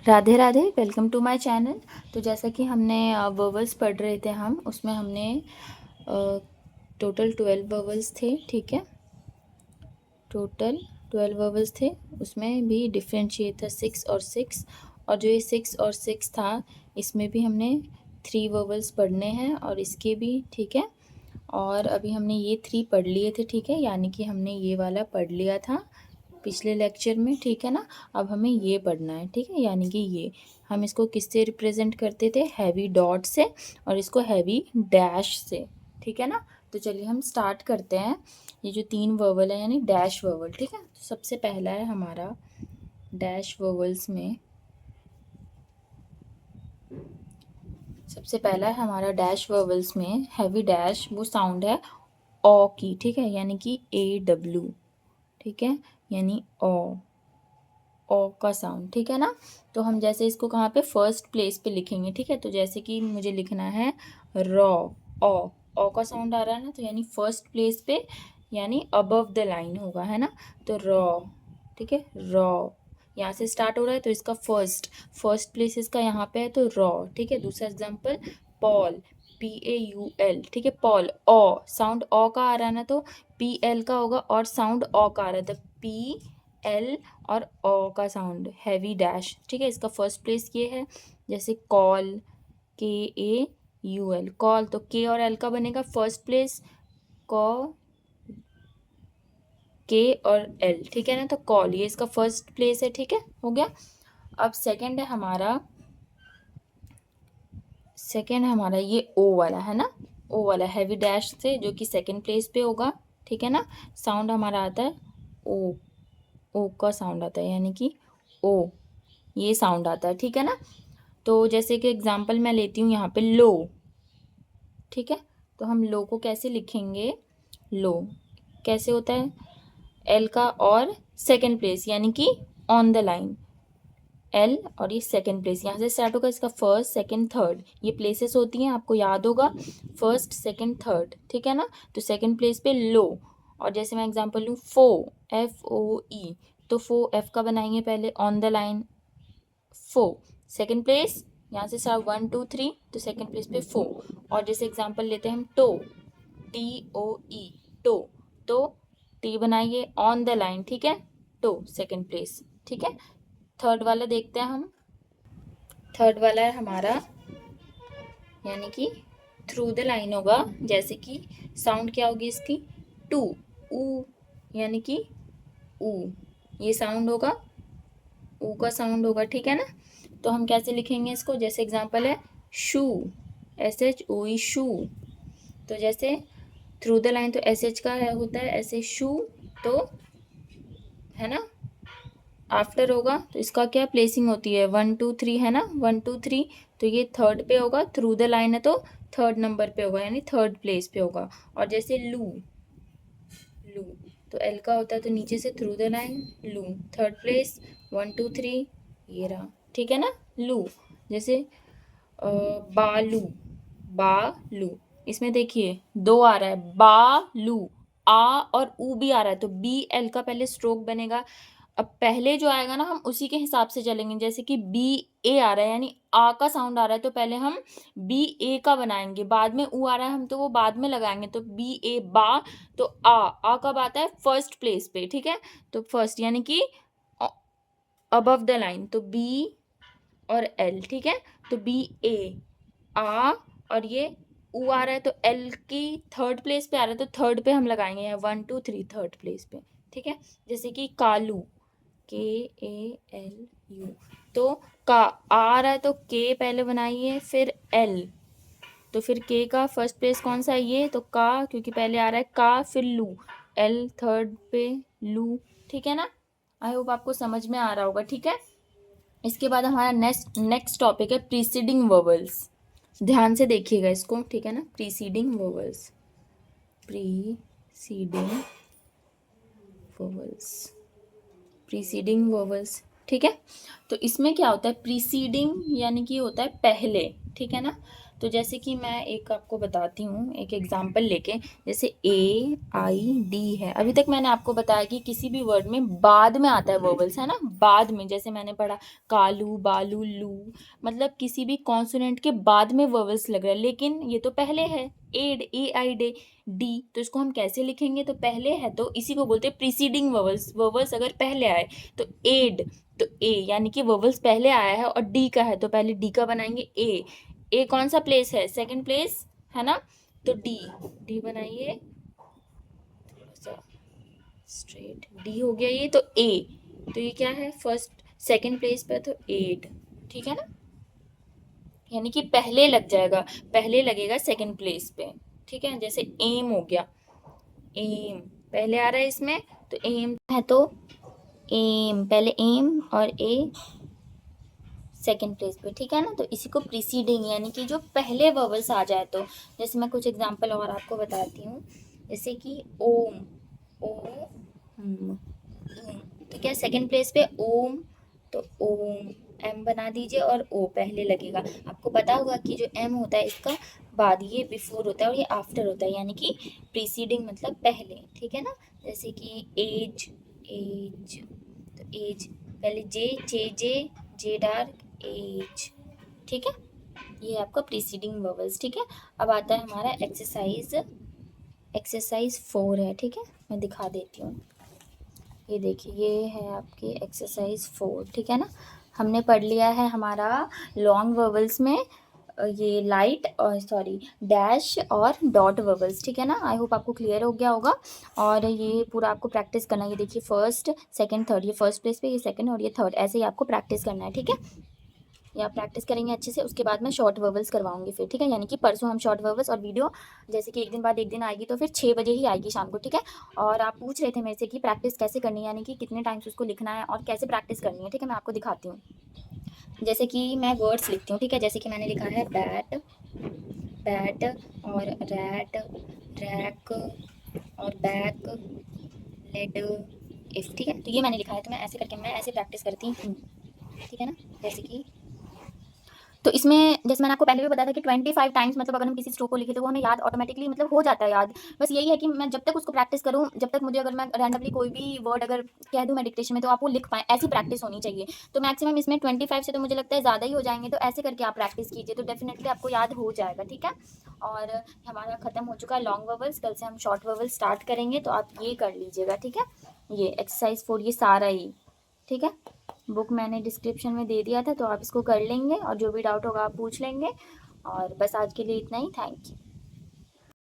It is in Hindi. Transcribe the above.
Radhe Radhe, welcome to my channel. तो जैसा कि हमने वर्बल्स पढ़ रहे थे हम उसमें हमने टोटल 12 वर्बल्स थे, ठीक है। टोटल 12 वर्बल्स थे, उसमें भी डिफरेंशिएट था 6 और 6। और जो ये 6 और 6 था इसमें भी हमने 3 वर्बल्स पढ़ने हैं और इसके भी, ठीक है। और अभी हमने ये 3 पढ़ लिए थे, ठीक है, यानी कि हमने ये वाला पढ़ लिया था पिछले लेक्चर में, ठीक है ना। अब हमें ये पढ़ना है, ठीक है, यानी कि ये हम इसको किससे रिप्रेजेंट करते थे, हैवी डॉट से, और इसको हैवी डैश से, ठीक है ना। तो चलिए हम स्टार्ट करते हैं। ये जो 3 वर्बल है यानी डैश वर्बल, ठीक है। तो सबसे पहला है हमारा डैश वर्बल्स में, सबसे पहला है हमारा डैश वर्बल्स में हैवी डैश, वो साउंड है ओ की, ठीक है, यानी कि AW, ठीक है, यानी ओ का साउंड, ठीक है ना। तो हम जैसे इसको कहाँ पे फर्स्ट प्लेस पे लिखेंगे, ठीक है। तो जैसे कि मुझे लिखना है रॉ, ओ का साउंड आ रहा है ना, तो यानी फर्स्ट प्लेस पे, यानी अबव द लाइन होगा, है ना। तो रॉ, ठीक है, रॉ यहाँ से स्टार्ट हो रहा है तो इसका फर्स्ट प्लेस इसका यहाँ पे है तो रॉ, ठीक है। दूसरा एग्जाम्पल पॉल, PAUL, ठीक है, पॉल, ओ साउंड ओ का आ रहा है ना, तो PL का होगा और साउंड ओ का आ रहा है तो PL और ओ का साउंड हैवी डैश, ठीक है। इसका फर्स्ट प्लेस ये है। जैसे कॉल, KAUL, कॉल, तो के और एल का बनेगा फर्स्ट प्लेस, के और एल, ठीक है ना। तो कॉल ये इसका फर्स्ट प्लेस है, ठीक है, हो गया। अब सेकंड है हमारा ये ओ वाला है ना, ओ वाला हैवी डैश से जो कि सेकंड प्लेस पे होगा, ठीक है ना। साउंड हमारा आता है ओ का साउंड आता है, यानी कि ओ ये साउंड आता है, ठीक है ना। तो जैसे कि एग्जांपल मैं लेती हूँ यहाँ पे लो, ठीक है। तो हम लो को कैसे लिखेंगे, लो कैसे होता है, एल का और सेकंड प्लेस, यानी कि ऑन द लाइन एल और ये सेकंड प्लेस, यहाँ से स्टार्ट होगा इसका फर्स्ट सेकंड थर्ड, ये प्लेसेस होती हैं, आपको याद होगा, फर्स्ट सेकंड थर्ड, ठीक है ना। तो सेकंड प्लेस पे लो। और जैसे मैं एग्जांपल लूँ फो, FOE, तो फो एफ का बनाएंगे पहले ऑन द लाइन फो, सेकंड प्लेस, यहाँ से स्टार्ट 1 2 3, तो सेकंड प्लेस पे फो। और जैसे एग्जांपल लेते हैं हम टो, TOE, टो, तो टी बनाइए ऑन द लाइन, ठीक है, टो सेकंड प्लेस, ठीक है। थर्ड वाला देखते हैं हम, थर्ड वाला है हमारा यानी कि थ्रू द लाइन होगा। जैसे कि साउंड क्या होगी इसकी, टू, ऊ, यानी कि ऊ, ये साउंड होगा, ऊ का साउंड होगा, ठीक है ना। तो हम कैसे लिखेंगे इसको, जैसे एग्जांपल है शू, SHOE, शू। तो जैसे थ्रू द लाइन तो SH का है, होता है ऐसे शू, तो है ना, आफ्टर होगा तो इसका क्या प्लेसिंग होती है 1 2 3, है ना, 1 2 3, तो ये थर्ड पे होगा, थ्रू द लाइन है तो थर्ड नंबर पे होगा, यानी थर्ड प्लेस पे होगा। और जैसे लू, लू तो एल का होता है तो नीचे से थ्रू द लाइन लू, थर्ड प्लेस 1 2 3, ये रहा, ठीक है ना, लू। जैसे बालू, बालू, इसमें देखिए दो आ रहा है, बालू, आ और ऊ भी आ रहा है, तो BL का पहले स्ट्रोक बनेगा। अब पहले जो आएगा ना हम उसी के हिसाब से चलेंगे, जैसे कि BA आ रहा है यानी आ का साउंड आ रहा है तो पहले हम BA का बनाएंगे, बाद में ऊ आ रहा है हम तो वो बाद में लगाएंगे, तो BA बा, तो आ कब आता है फर्स्ट प्लेस पे, ठीक है। तो फर्स्ट यानी कि अबव द लाइन, तो B और L, ठीक है। तो BA आ, और ये ऊ आ रहा है तो एल की थर्ड प्लेस पे आ रहा है तो थर्ड पे हम लगाएंगे यहाँ 1 2 3 थर्ड प्लेस पे, ठीक है। जैसे कि कालू, KALU, तो का आ रहा है तो के पहले बनाइए फिर एल, तो फिर के का फर्स्ट प्लेस कौन सा है ये, तो का, क्योंकि पहले आ रहा है का, फिर लू, एल थर्ड पे लू, ठीक है ना। आई होप आपको समझ में आ रहा होगा, ठीक है। इसके बाद हमारा नेक्स्ट टॉपिक है प्रीसीडिंग वर्बल्स। ध्यान से देखिएगा इसको, ठीक है ना, preceding verbals, preceding verbals, preceding verbals, ठीक है। तो इसमें क्या होता है, प्रीसीडिंग यानी कि होता है पहले, ठीक है ना। तो जैसे कि मैं एक आपको बताती हूँ एक एग्जांपल लेके, जैसे AID है। अभी तक मैंने आपको बताया कि किसी भी वर्ड में बाद में आता है वर्बल्स, है ना, बाद में। जैसे मैंने पढ़ा कालू, बालू, लू, मतलब किसी भी कॉन्सोनेंट के बाद में वर्बल्स लग रहा है, लेकिन ये तो पहले है एड, AID, तो इसको हम कैसे लिखेंगे? तो पहले है तो इसी को बोलते हैं प्रीसीडिंग वर्बल्स। वर्बल्स अगर पहले आए तो एड, तो ए यानी कि वर्बल्स पहले आया है और डी का है तो पहले डी का बनाएंगे ए कौन सा प्लेस है? सेकंड प्लेस, है ना, तो डी बनाइए स्ट्रेट, डी हो गया ये, तो ए, तो ये क्या है? फर्स्ट सेकंड प्लेस पे तो एड, ठीक है ना, यानी कि पहले लग जाएगा, पहले लगेगा सेकंड प्लेस पे, ठीक है। जैसे एम हो गया, एम पहले आ रहा है इसमें, तो एम है तो एम, पहले एम और ए सेकेंड प्लेस पे, ठीक है ना। तो इसी को प्रीसीडिंग यानी कि जो पहले वर्बल्स आ जाए तो, जैसे मैं कुछ एग्जांपल और आपको बताती हूँ, जैसे कि ओम, ओम, तो क्या सेकेंड प्लेस पे ओम, तो ओम, एम बना दीजिए और ओ पहले लगेगा। आपको पता होगा कि जो एम होता है इसका बाद, ये बिफोर होता है और ये आफ्टर होता है, यानी कि प्रीसीडिंग मतलब पहले, ठीक है ना। जैसे कि एज, एज, तो एज पहले जे डार्क, एज, ठीक है। ये आपका प्रीसीडिंग वर्बल्स, ठीक है। अब आता है हमारा एक्सरसाइज, एक्सरसाइज 4 है, ठीक है, मैं दिखा देती हूँ। ये देखिए, ये है आपकी एक्सरसाइज 4, ठीक है ना। हमने पढ़ लिया है हमारा लॉन्ग वर्बल्स में ये लाइट और सॉरी डैश और डॉट वर्बल्स, ठीक है ना। आई होप आपको क्लियर हो गया होगा। और ये पूरा आपको प्रैक्टिस करना है। ये देखिए फर्स्ट सेकंड थर्ड, ये फर्स्ट प्लेस पे, ये सेकंड और ये थर्ड, ऐसे ही आपको प्रैक्टिस करना है, ठीक है। ये आप प्रैक्टिस करेंगे अच्छे से, उसके बाद मैं शॉर्ट वर्बल्स करवाऊंगी फिर, ठीक है। यानी कि परसों हम शॉर्ट वर्बल्स और वीडियो जैसे कि एक दिन बाद एक दिन आएगी, तो फिर 6 बजे ही आएगी शाम को, ठीक है। और आप पूछ रहे थे मेरे से कि प्रैक्टिस कैसे करनी है, यानी कि कितने टाइम्स उसको लिखना है और कैसे प्रैक्टिस करनी है, ठीक है। मैं आपको दिखाती हूँ। जैसे कि मैं वर्ड्स लिखती हूँ, ठीक है। जैसे कि मैंने लिखा है बैट, बैट और रैट, रैक और बैक, लेड, इफ, ठीक है। तो ये मैंने लिखा है, तो मैं ऐसे करके मैं ऐसे प्रैक्टिस करती हूँ, ठीक है ना। जैसे कि तो इसमें जैसे मैंने आपको पहले भी बताया था कि 25 टाइम्स मतलब अगर हम किसी स्ट्रोक को लिखें तो वो हमें याद ऑटोमेटिकली मतलब हो जाता है याद। बस यही है कि मैं जब तक उसको प्रैक्टिस करूँ, जब तक मुझे अगर मैं रैंडमली कोई भी वर्ड अगर कह दूँ मैं डिक्टेशन में, तो आप वो लिख पाएँ, ऐसी प्रैक्टिस होनी चाहिए। तो मैक्सिमम इसमें 25 से तो मुझे लगता है ज़्यादा ही हो जाएंगे, तो ऐसे करके आप प्रैक्टिस कीजिए तो डेफिनेटली आपको याद हो जाएगा, ठीक है। और हमारा ख़त्म हो चुका है लॉन्ग वर्बल्स, कल से हम शॉर्ट वर्बल्स स्टार्ट करेंगे, तो आप ये कर लीजिएगा, ठीक है। ये एक्सरसाइज 4 ये सारा ही, ठीक है। बुक मैंने डिस्क्रिप्शन में दे दिया था, तो आप इसको कर लेंगे और जो भी डाउट होगा आप पूछ लेंगे। और बस आज के लिए इतना ही, थैंक यू।